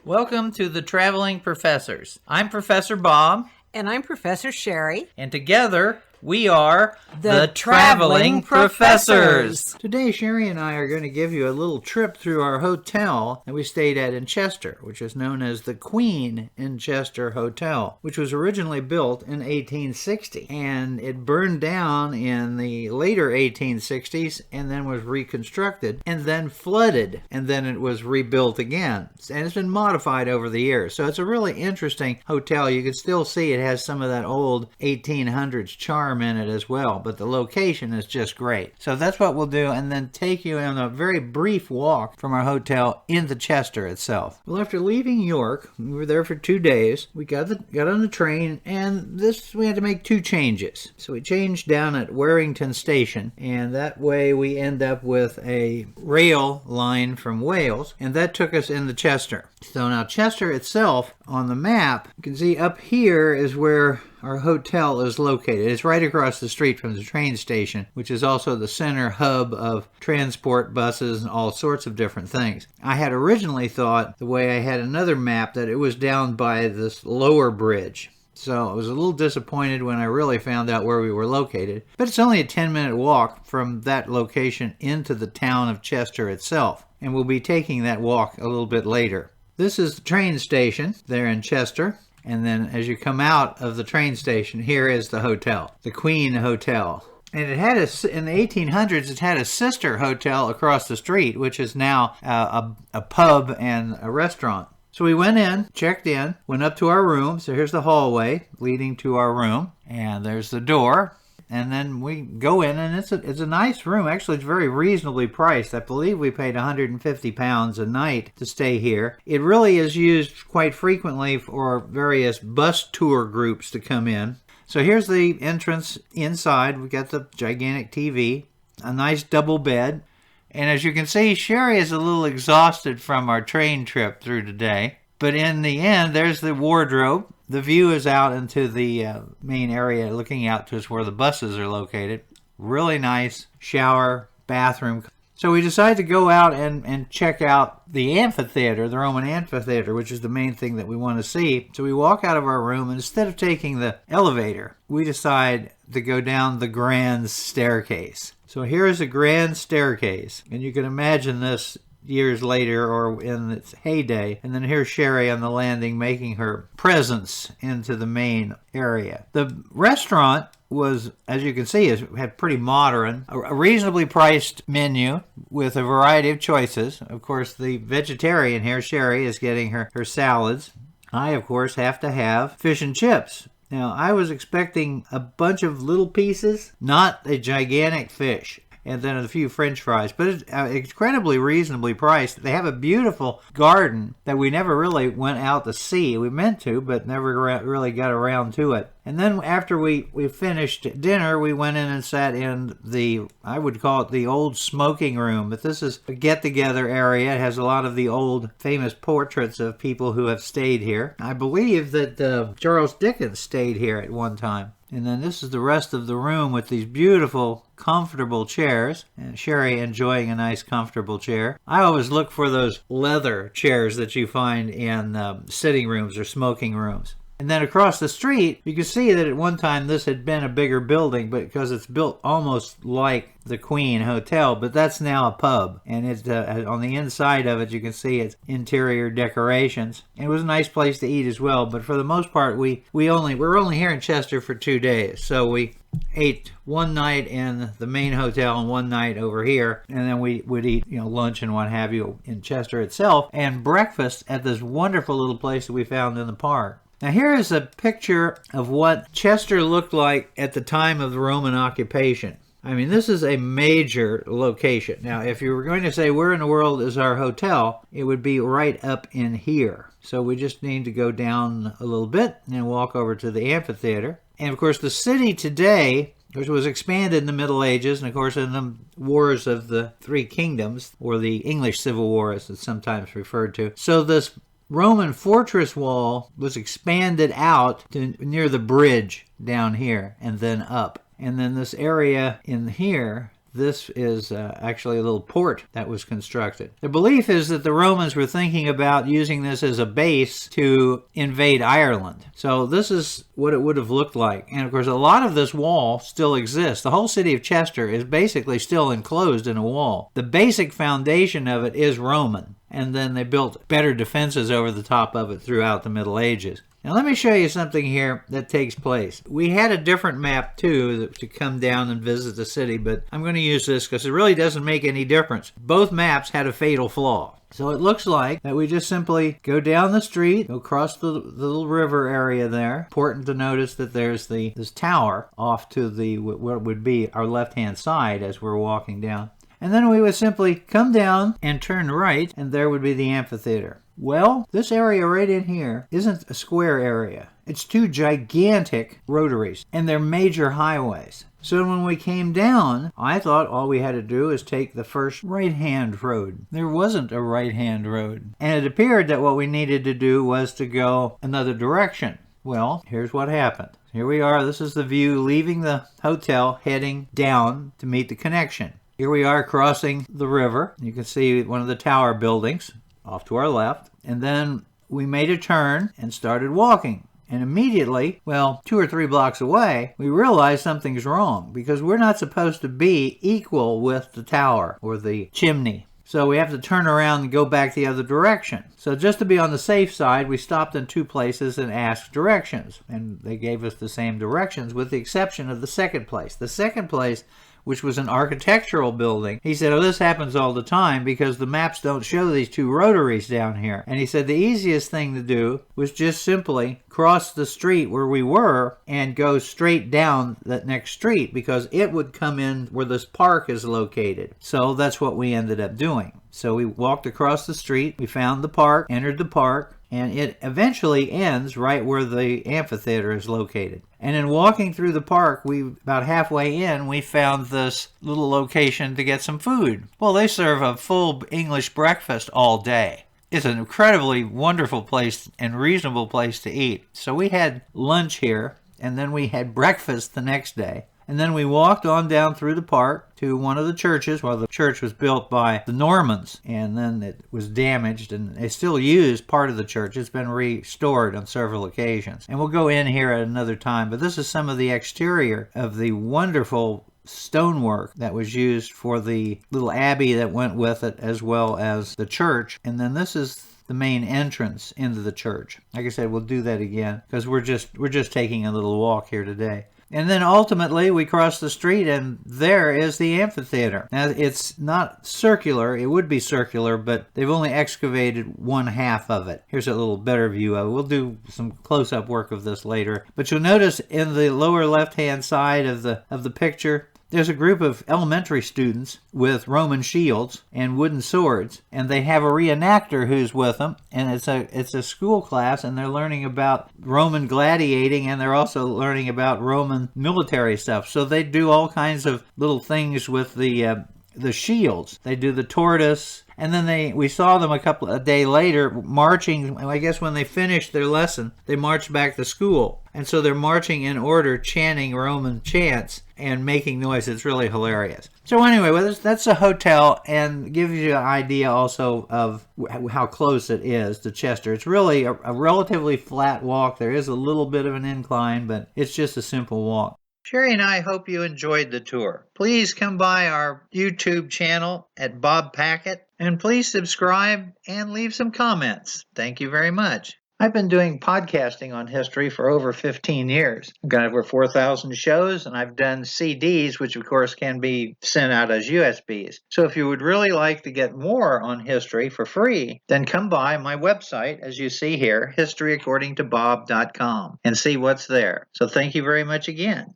Welcome to the Traveling Professors. I'm Professor Bob. And I'm Professor Sherry. And together, we are the Traveling Professors. Today, Sherry and I are going to give you a little trip through our hotel that we stayed at in Chester, which is known as the Queen in Chester Hotel, which was originally built in 1860. And it burned down in the later 1860s and then was reconstructed and then flooded. And then it was rebuilt again. And it's been modified over the years. So it's a really interesting hotel. You can still see it has some of that old 1800s charm in it as well, but the location is just great. So that's what we'll do, and then take you on a very brief walk from our hotel into Chester itself. Well, after leaving York, we were there for 2 days. We got on the train, and we had to make 2 changes. So we changed down at Warrington Station, and that way we end up with a rail line from Wales, and that took us into Chester. So now Chester itself, on the map, you can see up here is where our hotel is located. It's right across the street from the train station, which is also the center hub of transport buses and all sorts of different things. I had originally thought, the way I had another map, that it was down by this lower bridge. So I was a little disappointed when I really found out where we were located. But it's only a 10-minute walk from that location into the town of Chester itself. And we'll be taking that walk a little bit later. This is the train station there in Chester. And then as you come out of the train station, here is the hotel, the Queen Hotel. And it had in the 1800s, it had a sister hotel across the street, which is now a pub and a restaurant. So we went in, checked in, went up to our room. So here's the hallway leading to our room. And there's the door. And then we go in, and it's a nice room. Actually, it's very reasonably priced. I believe we paid £150 a night to stay here. It really is used quite frequently for various bus tour groups to come in. So here's the entrance inside. We've got the gigantic TV, a nice double bed. And as you can see, Sherry is a little exhausted from our train trip through today. But in the end, there's the wardrobe. The view is out into the main area, looking out to where the buses are located. Really nice shower, bathroom. So we decided to go out and check out the amphitheater, the Roman Amphitheatre, which is the main thing that we want to see. So we walk out of our room, and instead of taking the elevator, we decide to go down the grand staircase. So here's a grand staircase, and you can imagine this years later or in its heyday. And then here's Sherry on the landing making her presence into the main area. The restaurant was, as you can see, had pretty modern, a reasonably priced menu with a variety of choices. Of course, the vegetarian here, Sherry, is getting her salads. I, of course, have to have fish and chips. Now, I was expecting a bunch of little pieces, not a gigantic fish, and then a few French fries, but it's incredibly reasonably priced. They have a beautiful garden that we never really went out to see. We meant to, but never really got around to it. And then after we finished dinner, we went in and sat in I would call it the old smoking room, but this is a get-together area. It has a lot of the old famous portraits of people who have stayed here. I believe that Charles Dickens stayed here at one time. And then this is the rest of the room with these beautiful, comfortable chairs. And Sherry enjoying a nice, comfortable chair. I always look for those leather chairs that you find in sitting rooms or smoking rooms. And then across the street, you can see that at one time this had been a bigger building, but because it's built almost like the Queen Hotel, but that's now a pub. And it's on the inside of it, you can see its interior decorations. And it was a nice place to eat as well, but for the most part, we're only here in Chester for 2 days. So we ate one night in the main hotel and one night over here, and then we would eat lunch and what have you in Chester itself, and breakfast at this wonderful little place that we found in the park. Now here is a picture of what Chester looked like at the time of the Roman occupation. I mean, this is a major location. Now, if you were going to say where in the world is our hotel, it would be right up in here. So we just need to go down a little bit and walk over to the amphitheater. And of course, the city today, which was expanded in the Middle Ages, and of course in the Wars of the Three Kingdoms, or the English Civil War as it's sometimes referred to. So this Roman fortress wall was expanded out to near the bridge down here and then up. And then this area in here This is actually a little port that was constructed. The belief is that the Romans were thinking about using this as a base to invade Ireland. So this is what it would have looked like. And of course, a lot of this wall still exists. The whole city of Chester is basically still enclosed in a wall. The basic foundation of it is Roman, and then they built better defenses over the top of it throughout the Middle Ages. Now let me show you something here that takes place. We had a different map too to come down and visit the city, but I'm going to use this because it really doesn't make any difference. Both maps had a fatal flaw. So it looks like that we just simply go down the street, go across the little river area there. Important to notice that there's this tower off to the what would be our left-hand side as we're walking down. And then we would simply come down and turn right, and there would be the amphitheater. Well, this area right in here isn't a square area. It's two gigantic rotaries, and they're major highways. So when we came down, I thought all we had to do is take the first right-hand road. There wasn't a right-hand road. And it appeared that what we needed to do was to go another direction. Well, here's what happened. Here we are. This is the view leaving the hotel, heading down to meet the connection. Here we are crossing the river. You can see one of the tower buildings off to our left. And then we made a turn and started walking. And immediately, well, 2 or 3 blocks away, we realized something's wrong because we're not supposed to be equal with the tower or the chimney. So we have to turn around and go back the other direction. So just to be on the safe side, we stopped in 2 places and asked directions. And they gave us the same directions with the exception of the second place. The second place, which was an architectural building. He said, oh, this happens all the time because the maps don't show these 2 rotaries down here. And he said the easiest thing to do was just simply cross the street where we were and go straight down that next street because it would come in where this park is located. So that's what we ended up doing. So we walked across the street, we found the park, entered the park, and it eventually ends right where the amphitheater is located. And in walking through the park, about halfway in, we found this little location to get some food. Well, they serve a full English breakfast all day. It's an incredibly wonderful place and reasonable place to eat. So we had lunch here, and then we had breakfast the next day. And then we walked on down through the park to one of the churches. Well, the church was built by the Normans, and then it was damaged, and they still use part of the church. It's been restored on several occasions. And we'll go in here at another time, but this is some of the exterior of the wonderful stonework that was used for the little abbey that went with it, as well as the church. And then this is the main entrance into the church. Like I said, we'll do that again because we're just taking a little walk here today. And then ultimately we cross the street and there is the amphitheater. Now it's not circular, it would be circular, but they've only excavated 1/2 of it. Here's a little better view of it. We'll do some close-up work of this later. But you'll notice in the lower left-hand side of the picture, there's a group of elementary students with Roman shields and wooden swords, and they have a reenactor who's with them, and it's a school class, and they're learning about Roman gladiating, and they're also learning about Roman military stuff. So they do all kinds of little things with the shields. They do the tortoise, and then we saw them a day later marching. I guess when they finished their lesson, they marched back to school. And so they're marching in order, chanting Roman chants and making noise. It's really hilarious. So anyway, well, that's a hotel and gives you an idea also of how close it is to Chester. It's really a relatively flat walk. There is a little bit of an incline, but it's just a simple walk. Sherry and I hope you enjoyed the tour. Please come by our YouTube channel at Bob Packett, and please subscribe and leave some comments. Thank you very much. I've been doing podcasting on history for over 15 years. I've got over 4,000 shows, and I've done CDs, which of course can be sent out as USBs. So if you would really like to get more on history for free, then come by my website, as you see here, historyaccordingtobob.com, and see what's there. So thank you very much again.